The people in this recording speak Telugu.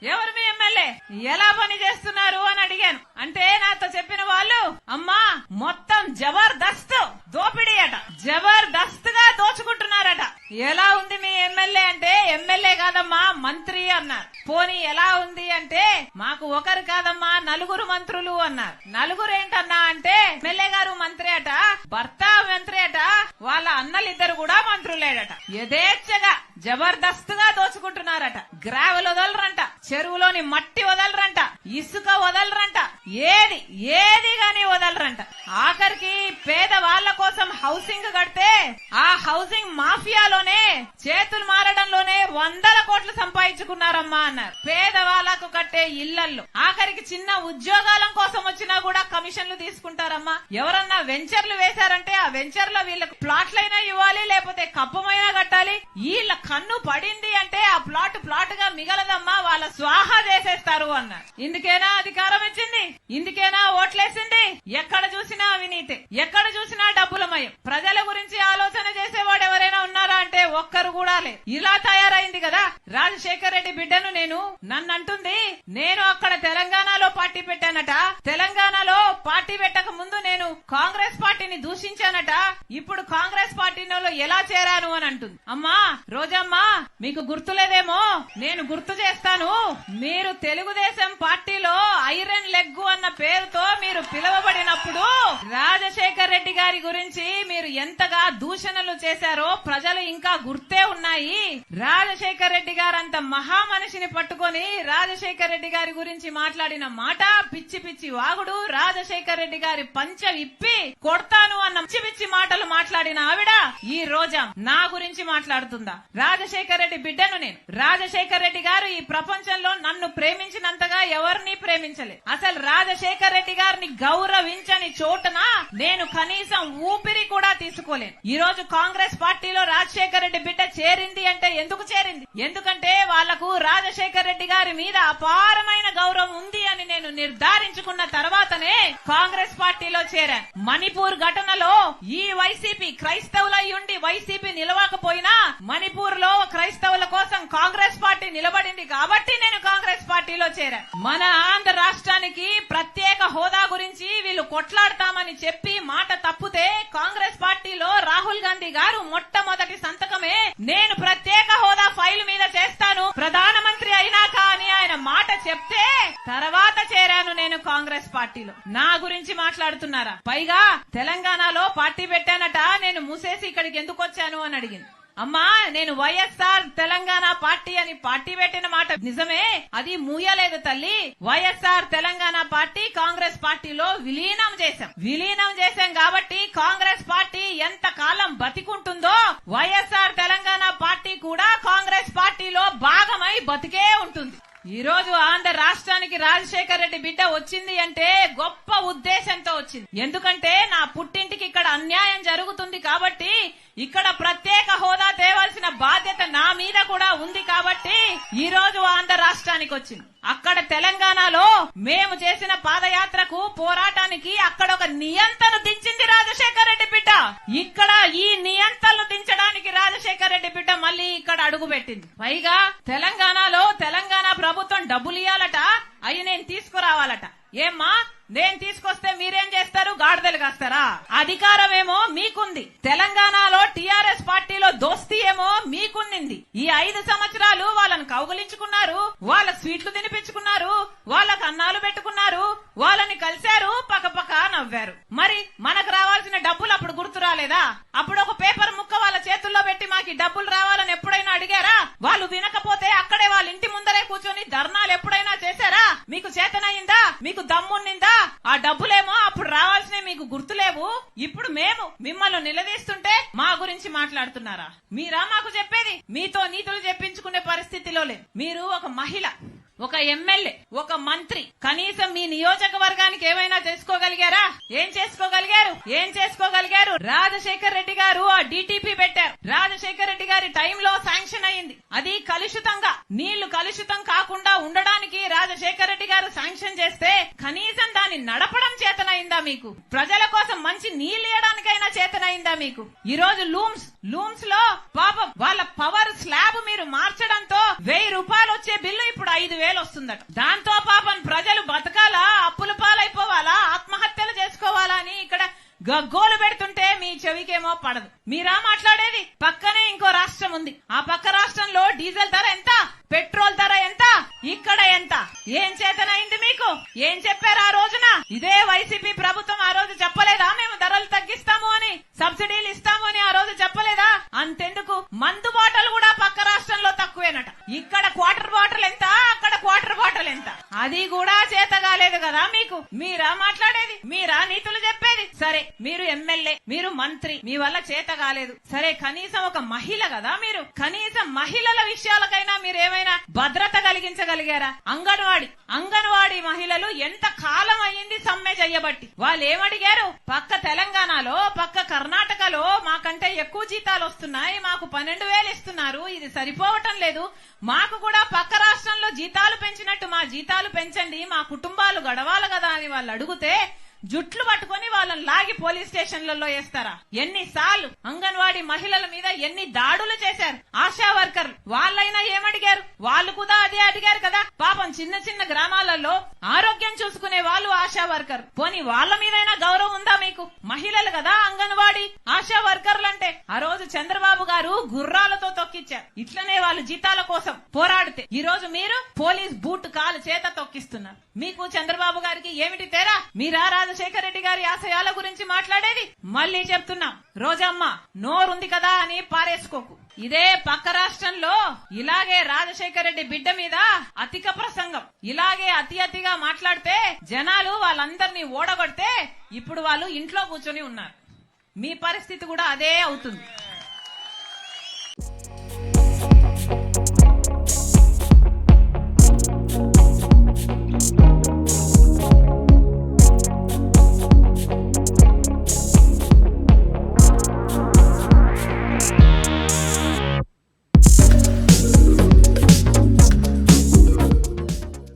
ఎవరు మీ ఎమ్మెల్యే, ఎలా పని చేస్తున్నారు అని అడిగాను. అంటే నాతో చెప్పిన వాళ్ళు, అమ్మా మొత్తం జబర్దస్త్ దోపిడీ అట, జబర్దస్త్ గా దోచుకుంటున్నారట. ఎలా ఉంది మీ ఎమ్మెల్యే అంటే, ఎమ్మెల్యే కాదమ్మా మంత్రి అన్నారు. పోనీ ఎలా ఉంది అంటే, మాకు ఒకరు కాదమ్మా నలుగురు మంత్రులు అన్నారు. నలుగురు ఏంటన్నా అంటే, ఎమ్మెల్యే గారు మంత్రి అట, భర్త మంత్రి అట, వాళ్ళ అన్నలిద్దరు కూడా మంత్రులేడట. యథేచ్ఛగా జబర్దస్త్ గా దోచుకుంటున్నారట. గ్రావెల్ వదలరంట, చెరువులోని మట్టి వదలరంట, ఇసుక వదలరంట, ఏది గాని వదలరంట. ఆఖరికి పేద వాళ్ల కోసం హౌసింగ్ కడితే ఆ హౌసింగ్ మాఫియాలోనే చేతులు మారడంలోనే 100 కోట్లు సంపాదించుకున్నారమ్మా అన్నారు. పేదవాళ్లకు కట్టే ఇళ్లల్లో ఆఖరికి చిన్న ఉద్యోగాల కోసం వచ్చినా కూడా కమిషన్లు తీసుకుంటారమ్మా. ఎవరన్నా వెంచర్లు వేశారంటే ఆ వెంచర్ లో వీళ్ళకి ప్లాట్లైనా ఇవ్వాలి, లేకపోతే కప్పమైనా కట్టాలి. వీళ్ళ కన్ను పడింది అంటే ఆ ప్లాట్ గా మిగలదమ్మా, వాళ్ళ స్వాహా చేసేస్తారు అన్నారు. ఇందుకేనా అధికారం ఇచ్చింది, ఇందుకేనా ఓట్లేసింది. ఎక్కడ చూసినా అవినీతి, ఎక్కడ చూసినా డబ్బులమయం. ప్రజల గురించి ఆలోచన చేసేవాడు ఎవరైనా ఉన్నారా అంటే ఒక్కరు కూడా లేదు. ఇలా తయారైంది కదా. రాజశేఖర్ రెడ్డి బిడ్డను నన్ను అంటుంది, నేను అక్కడ తెలంగాణలో పార్టీ పెట్టానట, తెలంగాణలో పార్టీ పెట్టక ముందు నేను కాంగ్రెస్ పార్టీని దూషించానట, ఇప్పుడు కాంగ్రెస్ పార్టీలో ఎలా చేరాను అని అంటుంది. అమ్మా రోజమ్మా, మీకు గుర్తులేదేమో, నేను గుర్తు చేస్తాను. మీరు తెలుగుదేశం పార్టీలో ఐరన్ లెగ్ అన్న పేరుతో మీరు పిలువబడినప్పుడు రాజశేఖర్ రెడ్డి గారి గురించి మీరు ఎంతగా దూషణలు చేశారో ప్రజలు ఇంకా గుర్తే ఉన్నాయి. రాజశేఖర్ రెడ్డి గారు అంత మహా మనిషిని పట్టుకొని రాజశేఖర్ రెడ్డి గారి గురించి మాట్లాడిన మాట పిచ్చి పిచ్చి వాగుడు. రాజశేఖర్ రెడ్డి గారి పంచ విప్పి కొడతాను అన్న పిచ్చి పిచ్చి మాటలు మాట్లాడిన ఆవిడ ఈ రోజా నా గురించి మాట్లాడుతుందా? రాజశేఖర్ రెడ్డి బిడ్డను నేను. రాజశేఖర్ రెడ్డి గారు ఈ ప్రపంచంలో నన్ను ప్రేమించినంతగా ఎవరిని ప్రేమించలేదు. అసలు రాజశేఖర్ రెడ్డి గారిని గౌరవించని చోటున నేను కనీసం ఊపిరి కూడా తీసుకోలేను. ఈ రోజు కాంగ్రెస్ పార్టీలో రాజశేఖర్ రెడ్డి బిడ్డ చేరింది అంటే ఎందుకు చేరింది? ఎందుకంటే వాళ్లకు రాజశేఖర్ రెడ్డి గారి మీద అపారమైన గౌరవం ఉంది అని నేను నిర్ధారించుకున్న తర్వాతనే కాంగ్రెస్ పార్టీలో చేరాను. మణిపూర్ ఘటనలో ఈ వైసీపీ క్రైస్తవులయ్యుండి వైసీపీ నిలవకపోయినా మణిపూర్ లో క్రైస్తవుల కోసం కాంగ్రెస్ పార్టీ నిలబడింది కాబట్టి నేను కాంగ్రెస్ పార్టీలో చేరాను. మన ఆంధ్ర రాష్ట్రానికి ప్రత్యేక హోదా గురించి వీళ్ళు కొట్లాడతామని చెప్పి మాట తప్పితే కాంగ్రెస్ పార్టీలో రాహుల్ గాంధీ గారు మొట్టమొదటి సంతకమే నేను ప్రత్యేక హోదా ఫైల్ మీద చేస్తాను ప్రధానమంత్రి అయినాక అని ఆయన మాట చెప్తే తర్వాత చేరాను నేను కాంగ్రెస్ పార్టీలో. నా గురించి మాట్లాడుతున్నారా? పైగా తెలంగాణలో పార్టీ పెట్టానట, నేను మూసేసి ఇక్కడికి ఎందుకు వచ్చాను అని అడిగింది. అమ్మా నేను వైఎస్ఆర్ తెలంగాణ పార్టీ అని పార్టీ పెట్టిన మాట నిజమే, అది మూయలేదు తల్లి. వైఎస్ఆర్ తెలంగాణ పార్టీ కాంగ్రెస్ పార్టీలో విలీనం చేశాం కాబట్టి కాంగ్రెస్ పార్టీ ఎంత కాలం బతికుంటుందో వైఎస్ఆర్ తెలంగాణ పార్టీ కూడా కాంగ్రెస్ పార్టీలో భాగమై బతికే ఉంటుంది. ఈ రోజు ఆంధ్ర రాష్ట్రానికి రాజశేఖర్ రెడ్డి బిడ్డ వచ్చింది అంటే గొప్ప ఉద్దేశంతో వచ్చింది. ఎందుకంటే నా పుట్టింటికి ఇక్కడ అన్యాయం జరుగుతుంది కాబట్టి ఇక్కడ ప్రత్యేక హోదా తేవాల్సిన బాధ్యత నా మీద కూడా ఉంది కాబట్టి ఈ రోజు ఆంధ్ర రాష్ట్రానికి వచ్చింది. అక్కడ తెలంగాణలో మేము చేసిన పాదయాత్రకు పోరాటానికి అక్కడ ఒక నియంత్రణ దించింది రాజశేఖర్ రెడ్డి బిడ్డ. ఇక్కడ ఈ నియంత్రణలు దించడానికి రాజశేఖర్ రెడ్డి బిడ్డ మళ్ళీ ఇక్కడ అడుగు పెట్టింది. పైగా తెలంగాణలో తెలంగాణ ప్రభుత్వం డబ్బులు ఇయ్యాలట, అవి నేను తీసుకురావాలట. ఏమ్మా నేను తీసుకొస్తే మీరేం చేస్తారు? గాడిదలు కాస్తారా? అధికారం ఏమో మీకుంది, తెలంగాణలో టీఆర్ఎస్ పార్టీలో దోస్తీ ఏమో మీకుంది. ఈ 5 సంవత్సరాలు వాళ్ళని కౌగులించుకున్నారు, వాళ్ళ స్వీట్లు తినిపించుకున్నారు, వాళ్ళకు అన్నాలు పెట్టుకున్నారు, వాళ్ళని కలిశారు, పక్కపక్క నవ్వారు. మరి మనకు రావాల్సిన డబ్బులు అప్పుడు గుర్తు రాలేదా? అప్పుడు ఒక పేపర్ ముక్క వాళ్ళ చేతుల్లో పెట్టి మాకు డబ్బులు రావాలని ఎప్పుడైనా అడిగారా? వాళ్ళు వినకపోతే అక్కడే వాళ్ళ ఇంటి ముందరే కూర్చొని ధర్నాలు ఎప్పుడైనా చేశారా? మీకు చేతనయిందా? మీకు దమ్మున్నిందా? ఆ డబ్బులేమో అప్పుడు రావాల్సినవి మీకు గుర్తులేవు. ఇప్పుడు మేము మిమ్మల్ని నిలదీస్తుంటే మా గురించి మాట్లాడుతున్నారా? మీరా మాకు చెప్పేది? మీతో నీతులు చెప్పించుకునే పరిస్థితిలో లేదు. మీరు ఒక మహిళ, ఒక ఎమ్మెల్యే, ఒక మంత్రి, కనీసం మీ నియోజకవర్గానికి ఏమైనా చేసుకోగలిగారా? ఏం చేసుకోగలిగారు? రాజశేఖర్ రెడ్డి గారు ఆ డిటిపి పెట్టారు. రాజశేఖర్ రెడ్డి గారి టైంలో శాంక్షన్ అయింది. అది కలుషితంగా, నీళ్లు కలుషితం కాకుండా ఉండడానికి రాజశేఖర రెడ్డి గారు శాంక్షన్ చేస్తే కనీసం దాన్ని నడపడం చేతనైందా మీకు? ప్రజల కోసం మంచి నీళ్లు ఇవ్వడానికైనా చేతనైందా మీకు? ఈ రోజు లూమ్స్ లో పాపం వాళ్ళ పవర్ స్లాబ్ మీరు మార్చడంతో 1000 రూపాయలు వచ్చే బిల్లు ఇప్పుడు 5000 వస్తుందట. దాంతో పాపం ప్రజలు బతకాలా, అప్పుల పాలైపోవాలా, ఆత్మహత్యలు చేసుకోవాలా అని ఇక్కడ గగ్గోలు పెడుతుంటే మీ చెవికేమో పడదు. మీరా మాట్లాడేది? పక్కనే ఇంకో రాష్ట్రం ఉంది. ఆ పక్క రాష్ట్రంలో డీజిల్ ధర ఎంత, పెట్రోల్ ధర ఎంత, ఇక్కడ ఎంత? ఏం చేతనైంది మీకు? ఏం చెప్పారు ఆ రోజున? ఇదే వైసీపీ ప్రభుత్వం ఆ రోజు చెప్పలేదా మేము ధరలు తగ్గిస్తాము అని, సబ్సిడీలు ఇస్తాము అని ఆ రోజు చెప్పలేదా? అంతెందుకు మందు బాటలు కూడా పక్క రాష్ట్రంలో తక్కువేనట. ఇక్కడ క్వార్టర్ బాటిల్ ఎంత, అక్కడ క్వార్టర్ బాటిల్ ఎంత? అది కూడా చేత కాలేదు కదా మీకు? మీరా మాట్లాడేది? మీరా నీతులు చెప్పేది? సరే మీరు ఎమ్మెల్యే, మీరు మంత్రి, మీ వల్ల చేత కాలేదు సరే, కనీసం ఒక మహిళ కదా మీరు, కనీసం మహిళల విషయాలకైనా మీరు ఏమైనా భద్రత కలిగించగలిగారా? అంగన్వాడీ మహిళలు ఎంత కాలం అయ్యింది సమ్మె చెయ్యబట్టి. వాళ్ళు ఏమడిగారు? పక్క తెలంగాణలో, పక్క కర్ణాటకలో మాకంటే ఎక్కువ జీతాలు వస్తున్నాయి, మాకు 12,000 ఇస్తున్నారు, ఇది సరిపోవటం లేదు, మాకు కూడా పక్క రాష్ట్రంలో జీతాలు పెంచినట్టు మా జీతాలు పెంచండి, మా కుటుంబాలు గడవాలి కదా అని వాళ్ళు అడిగితే జుట్లు పట్టుకొని వాళ్ళని లాగి పోలీస్ స్టేషన్లలో వేస్తారా? ఎన్నిసార్లు అంగన్వాడీ మహిళల మీద ఎన్ని దాడులు చేశారు ఆశా వర్కర్లు. వాళ్ళైనా ఏమడిగారు? వాళ్ళు కూడా అదే అడిగారు కదా. పాపం చిన్న చిన్న గ్రామాలలో ఆరోగ్యం చూసుకునే వాళ్ళు ఆశా వర్కర్. పోనీ వాళ్ళ మీదైనా గౌరవం ఉందా మీకు? మహిళలు కదా అంగన్వాడీ ఆశా వర్కర్లు అంటే. ఆ రోజు చంద్రబాబు గారు గుర్రాలతో తొక్కిచ్చారు. ఇట్లనే వాళ్ళు జీతాల కోసం పోరాడితే ఈ రోజు మీరు పోలీస్ బూట్ కాలు చేత తొక్కిస్తున్నారు. మీకు చంద్రబాబు గారికి ఏమిటి తేడా? మీరా రాజశేఖర రెడ్డి గారి ఆశయాల గురించి మాట్లాడేది? మళ్ళీ చెప్తున్నాం, రోజమ్మ నోరుంది కదా అని పారేసుకోకు. ఇదే పక్క రాష్ట్రంలో ఇలాగే రాజశేఖర రెడ్డి బిడ్డ మీద అధిక ప్రసంగం, ఇలాగే అతిగా మాట్లాడితే జనాలు వాళ్ళందరినీ ఓడగొడితే ఇప్పుడు వాళ్ళు ఇంట్లో కూర్చొని ఉన్నారు. మీ పరిస్థితి కూడా అదే అవుతుంది.